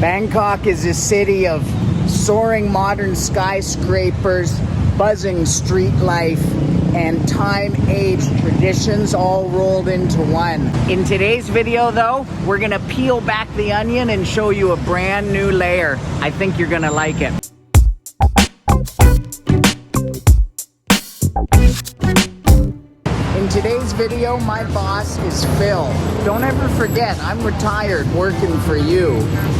Bangkok is a city of soaring modern skyscrapers, buzzing street life, and time-aged traditions all rolled into one. In today's video though, we're gonna peel back the onion and show you a brand new layer. I think you're gonna like it. In today's video, my boss is Phil. Don't ever forget, I'm retired working for you.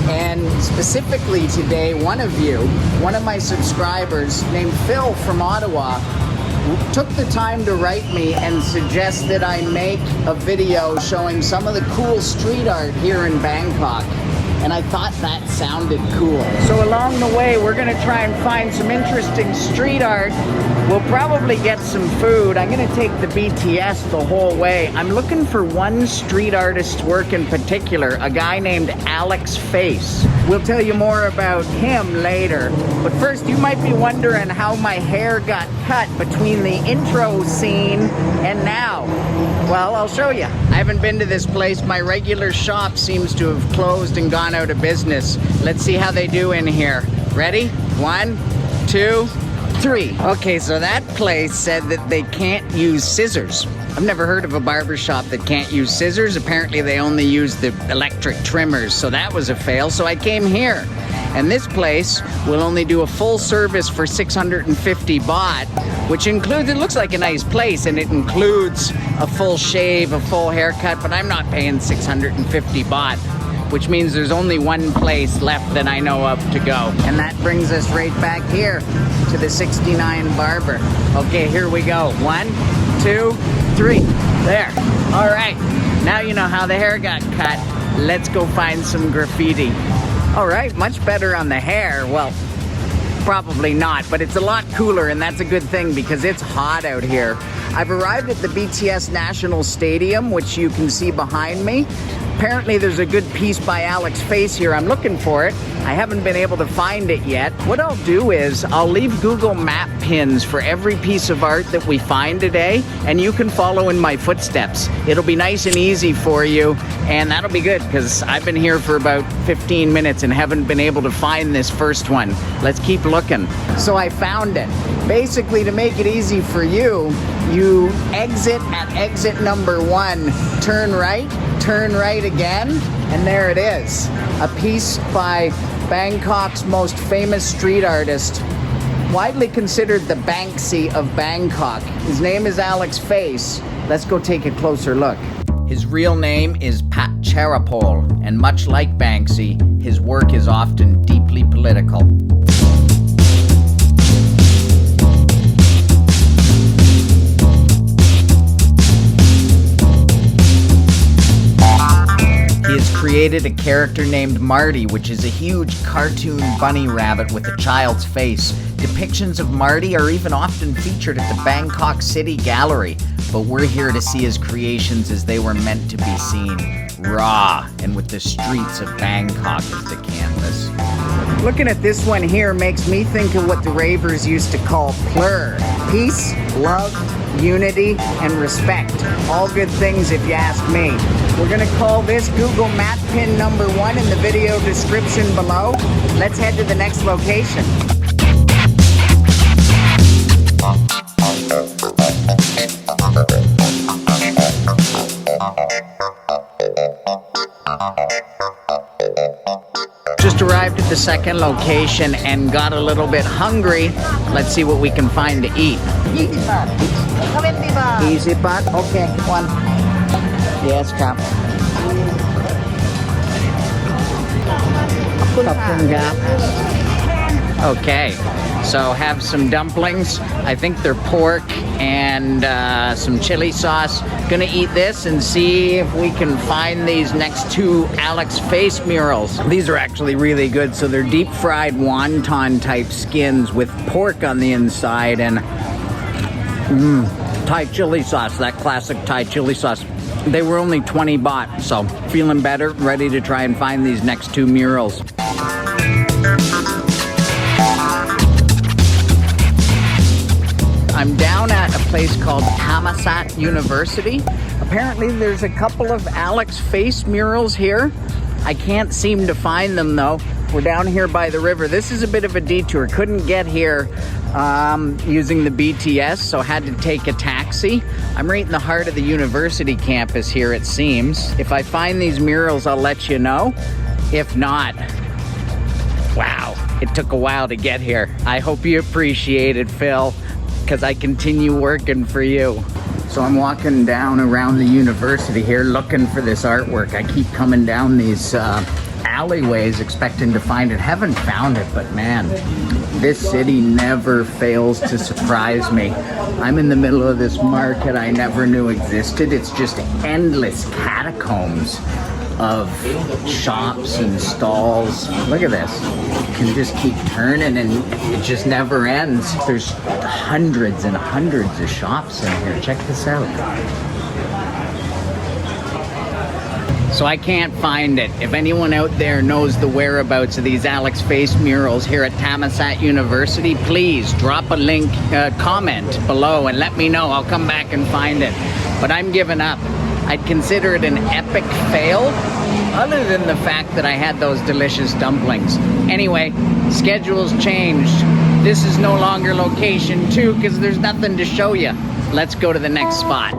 And specifically today, one of my subscribers named Phil from Ottawa took the time to write me and suggest that I make a video showing some of the cool street art here in Bangkok. And I thought that sounded cool. So along the way, we're gonna try and find some interesting street art. We'll probably get some food. I'm gonna take the BTS the whole way. I'm looking for one street artist's work in particular, a guy named Alex Face. We'll tell you more about him later. But first, you might be wondering how my hair got cut between the intro scene and now. Well, I'll show you. I haven't been to this place. My regular shop seems to have closed and gone out of business. Let's see how they do in here. Ready? 1, 2, 3. Okay, so that place said that they can't use scissors. I've never heard of a barber shop that can't use scissors. Apparently they only use the electric trimmers, so that was a fail. So I came here. And this place will only do a full service for 650 baht, which includes, it looks like a nice place, and it includes a full shave, a full haircut, but I'm not paying 650 baht, which means there's only one place left that I know of to go. And that brings us right back here to the 69 barber. Okay, here we go. 1, 2, 3. There. All right. Now you know how the hair got cut. Let's go find some graffiti. All right, much better on the hair. Well, probably not, but it's a lot cooler, and that's a good thing because it's hot out here. I've arrived at the Bts National Stadium, which you can see behind me. Apparently there's a good piece by Alex Face here. I'm looking for it. I haven't been able to find it yet. What I'll do is I'll leave Google Map pins for every piece of art that we find today, and you can follow in my footsteps. It'll be nice and easy for you, and that'll be good because I've been here for about 15 minutes and haven't been able to find this first one. Let's keep looking. So I found it. Basically, to make it easy for you, you exit at exit number 1, turn right again, and there it is. A piece by Bangkok's most famous street artist, widely considered the Banksy of Bangkok. His name is Alex Face. Let's go take a closer look. His real name is Pat Charapol, and much like Banksy, his work is often deeply political. He has created a character named Marty, which is a huge cartoon bunny rabbit with a child's face. Depictions of Marty are even often featured at the Bangkok City Gallery, but we're here to see his creations as they were meant to be seen, raw, and with the streets of Bangkok as the canvas. Looking at this one here makes me think of what the ravers used to call plur. Peace, love, unity, and respect. All good things if you ask me. We're gonna call this Google Map pin number 1 in the video description below. Let's head to the next location. Just arrived at the second location and got a little bit hungry. Let's see what we can find to eat. 20 baht. 20 baht. Easy baht? Okay, 1. Yes,ครับ ขอบคุณครับ Okay, so have some dumplings. I think they're pork and some chili sauce. Gonna eat this and see if we can find these next 2 Alex Face murals. These are actually really good. So they're deep fried wonton type skins with pork on the inside and Thai chili sauce, that classic Thai chili sauce. They were only 20 baht, so feeling better, ready to try and find these next 2 murals. I'm down at a place called Thammasat University. Apparently there's a couple of Alex Face murals here. I can't seem to find them though. We're down here by the river. This is a bit of a detour. Couldn't get here using the BTS, so had to take a taxi. I'm right in the heart of the university campus here, it seems. If I find these murals, I'll let you know. If not, wow, it took a while to get here. I hope you appreciate it, Phil, because I continue working for you. So I'm walking down around the university here looking for this artwork. I keep coming down these alleyways expecting to find it. Haven't found it, but man, this city never fails to surprise me. I'm in the middle of this market I never knew existed. It's just endless catacombs of shops and stalls. Look at this. You can just keep turning and it just never ends. There's hundreds and hundreds of shops in here. Check this out. So I can't find it. If anyone out there knows the whereabouts of these Alex Face murals here at Thammasat University, please drop a link, comment below and let me know. I'll come back and find it. But I'm giving up. I'd consider it an epic fail, other than the fact that I had those delicious dumplings. Anyway, schedule's changed. This is no longer location 2 because there's nothing to show you. Let's go to the next spot.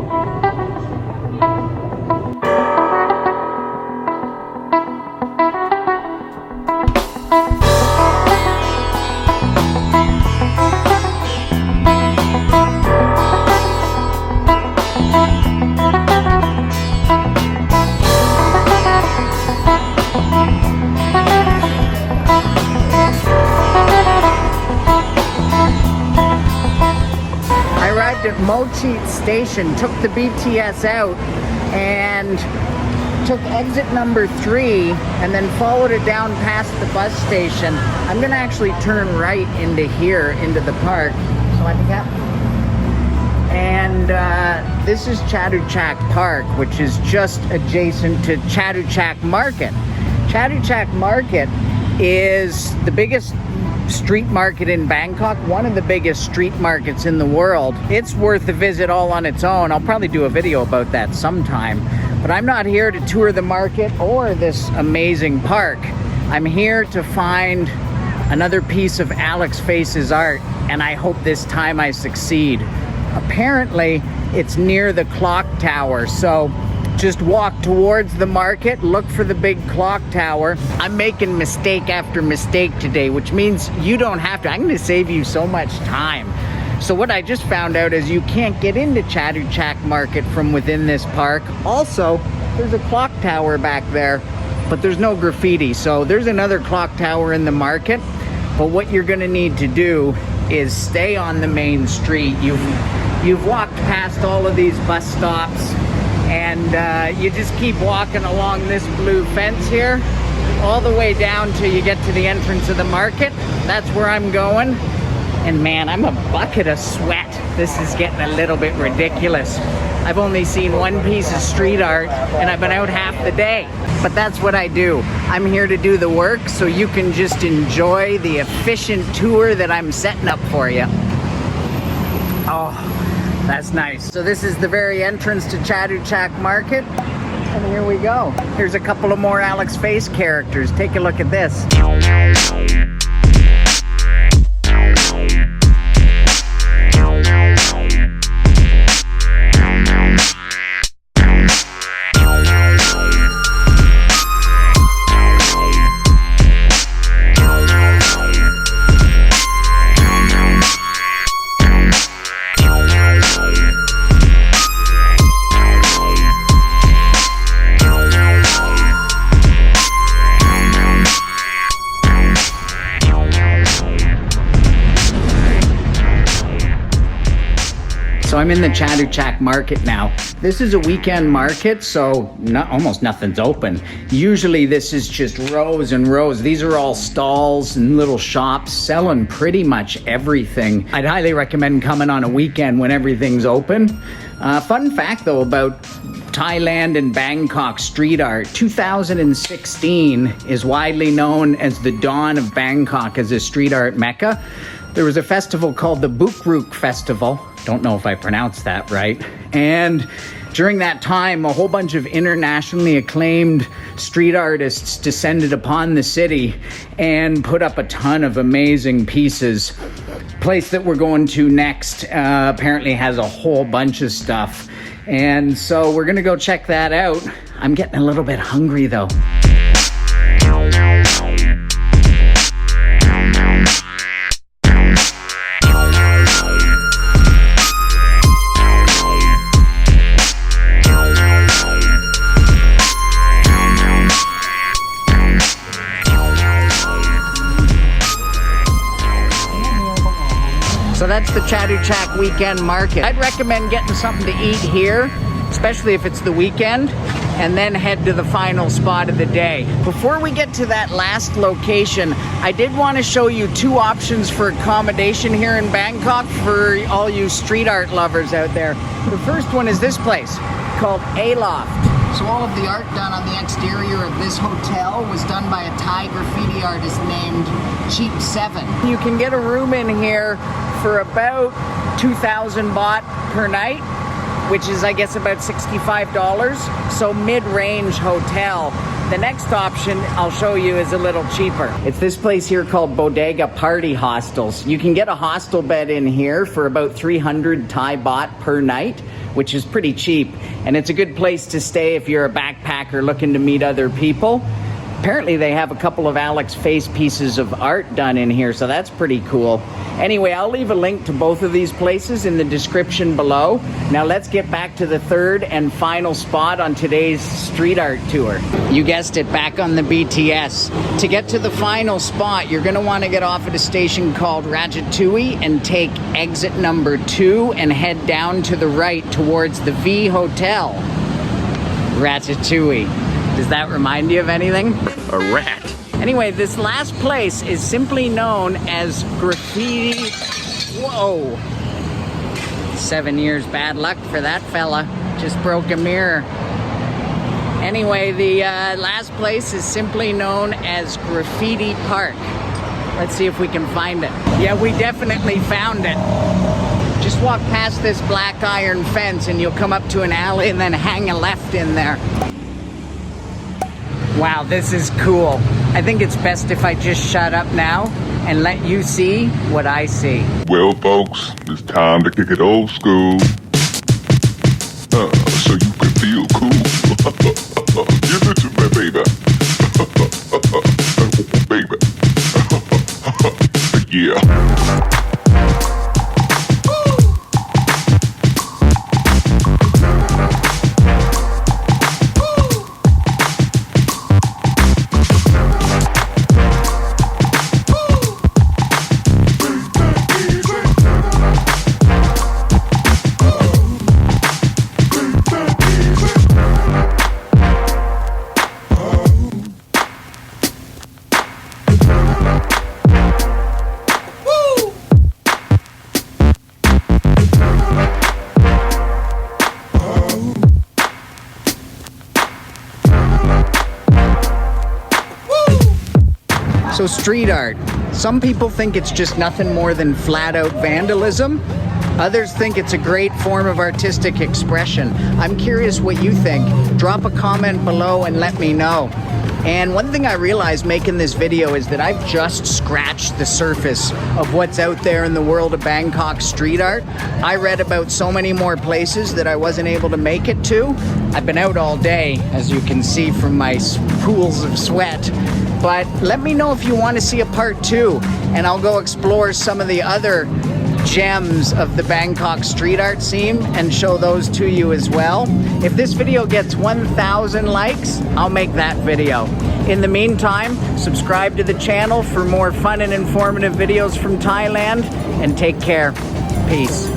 At Mochi Station, took the BTS out and took exit number 3 and then followed it down past the bus station. I'm gonna actually turn right into here, into the park. So I think that. And this is Chatuchak Park, which is just adjacent to Chatuchak Market. Chatuchak Market is the biggest street market in Bangkok, one of the biggest street markets in the world. It's worth a visit all on its own. I'll probably do a video about that sometime. But I'm not here to tour the market or this amazing park. I'm here to find another piece of Alex Face's art, and I hope this time I succeed. Apparently, it's near the clock tower, so just walk towards the market, look for the big clock tower. I'm making mistake after mistake today, which means you don't have to. I'm gonna save you so much time. So what I just found out is you can't get into Chatuchak Market from within this park. Also, there's a clock tower back there, but there's no graffiti. So there's another clock tower in the market, but what you're gonna need to do is stay on the main street. You've walked past all of these bus stops, and you just keep walking along this blue fence here all the way down till you get to the entrance of the market. That's where I'm going. And man, I'm a bucket of sweat. This is getting a little bit ridiculous. I've only seen one piece of street art and I've been out half the day. But that's what I do. I'm here to do the work so you can just enjoy the efficient tour that I'm setting up for you. Oh, that's nice. So this is the very entrance to Chatuchak Market. And here we go. Here's a couple of more Alex Face characters. Take a look at this. So I'm in the Chatuchak Market now. This is a weekend market, so almost nothing's open. Usually this is just rows and rows. These are all stalls and little shops selling pretty much everything. I'd highly recommend coming on a weekend when everything's open. Fun fact though about Thailand and Bangkok street art, 2016 is widely known as the dawn of Bangkok as a street art mecca. There was a festival called the Bukruk Festival Don't know if I pronounced that right. And during that time, a whole bunch of internationally acclaimed street artists descended upon the city and put up a ton of amazing pieces. Place that we're going to next apparently has a whole bunch of stuff. And so we're gonna go check that out. I'm getting a little bit hungry though. So that's the Chatuchak Weekend Market. I'd recommend getting something to eat here, especially if it's the weekend, and then head to the final spot of the day. Before we get to that last location, I did want to show you two options for accommodation here in Bangkok for all you street art lovers out there. The first one is this place called Aloft. So all of the art done on the exterior of this hotel was done by a Thai graffiti artist named Cheap 7. You can get a room in here for about 2,000 baht per night, which is I guess about $65. So mid-range hotel. The next option I'll show you is a little cheaper. It's this place here called Bodega Party Hostels. You can get a hostel bed in here for about 300 Thai baht per night, which is pretty cheap. And it's a good place to stay if you're a backpacker looking to meet other people. Apparently they have a couple of Alex face pieces of art done in here, so that's pretty cool. Anyway, I'll leave a link to both of these places in the description below. Now let's get back to the third and final spot on today's street art tour. You guessed it, back on the BTS. To get to the final spot, you're gonna wanna get off at a station called RW4u and take exit number 2 and head down to the right towards the V Hotel. RW4u. Does that remind you of anything? A rat. Anyway, this last place is simply known as Graffiti. Whoa. 7 years bad luck for that fella. Just broke a mirror. Anyway, the last place is simply known as Graffiti Park. Let's see if we can find it. Yeah, we definitely found it. Just walk past this black iron fence and you'll come up to an alley and then hang a left in there. Wow, this is cool. I think it's best if I just shut up now and let you see what I see. Well, folks, it's time to kick it old school. So you can feel cool. Give it to me, baby. Baby. Yeah. So street art. Some people think it's just nothing more than flat out vandalism. Others think it's a great form of artistic expression. I'm curious what you think. Drop a comment below and let me know. And one thing I realized making this video is that I've just scratched the surface of what's out there in the world of Bangkok street art. I read about so many more places that I wasn't able to make it to. I've been out all day, as you can see from my pools of sweat. But let me know if you want to see a part 2, and I'll go explore some of the other gems of the Bangkok street art scene and show those to you as well. If this video gets 1,000 likes, I'll make that video. In the meantime, subscribe to the channel for more fun and informative videos from Thailand, and take care. Peace.